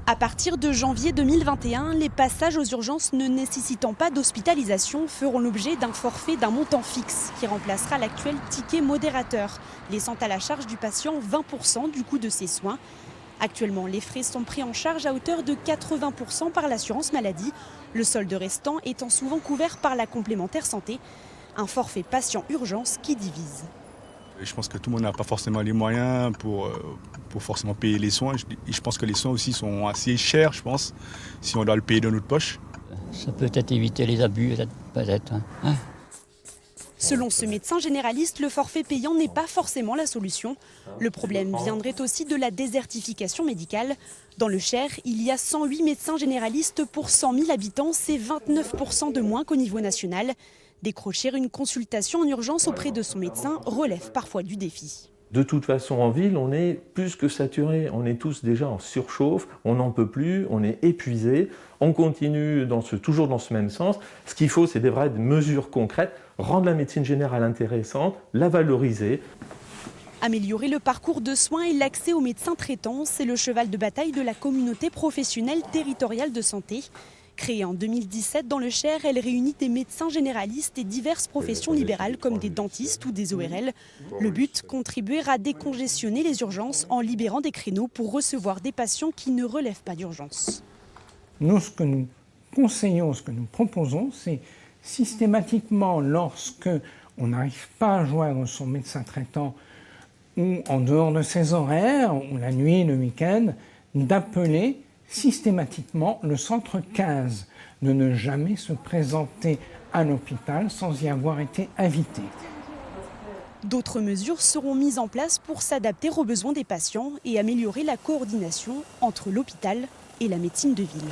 À partir de janvier 2021, les passages aux urgences ne nécessitant pas d'hospitalisation feront l'objet d'un forfait d'un montant fixe qui remplacera l'actuel ticket modérateur, laissant à la charge du patient 20% du coût de ses soins. Actuellement, les frais sont pris en charge à hauteur de 80% par l'assurance maladie, le solde restant étant souvent couvert par la complémentaire santé, un forfait patient urgence qui divise. Je pense que tout le monde n'a pas forcément les moyens pour forcément payer les soins. Je pense que les soins aussi sont assez chers, je pense, si on doit le payer de notre poche. Ça peut peut-être éviter les abus, peut-être. Hein. Selon ce médecin généraliste, le forfait payant n'est pas forcément la solution. Le problème viendrait aussi de la désertification médicale. Dans le Cher, il y a 108 médecins généralistes pour 100 000 habitants, c'est 29% de moins qu'au niveau national. Décrocher une consultation en urgence auprès de son médecin relève parfois du défi. De toute façon, en ville, on est plus que saturé. On est tous déjà en surchauffe, on n'en peut plus, on est épuisé. On continue toujours dans ce même sens. Ce qu'il faut, c'est des vraies mesures concrètes, rendre la médecine générale intéressante, la valoriser. Améliorer le parcours de soins et l'accès aux médecins traitants, c'est le cheval de bataille de la communauté professionnelle territoriale de santé. Créée en 2017 dans le Cher, elle réunit des médecins généralistes et diverses professions libérales comme des dentistes ou des ORL. Le but, contribuer à décongestionner les urgences en libérant des créneaux pour recevoir des patients qui ne relèvent pas d'urgence. Nous, ce que nous conseillons, ce que nous proposons, c'est systématiquement, lorsque on n'arrive pas à joindre son médecin traitant ou en dehors de ses horaires, ou la nuit, le week-end, d'appeler systématiquement le centre 15, de ne jamais se présenter à l'hôpital sans y avoir été invité. D'autres mesures seront mises en place pour s'adapter aux besoins des patients et améliorer la coordination entre l'hôpital et la médecine de ville.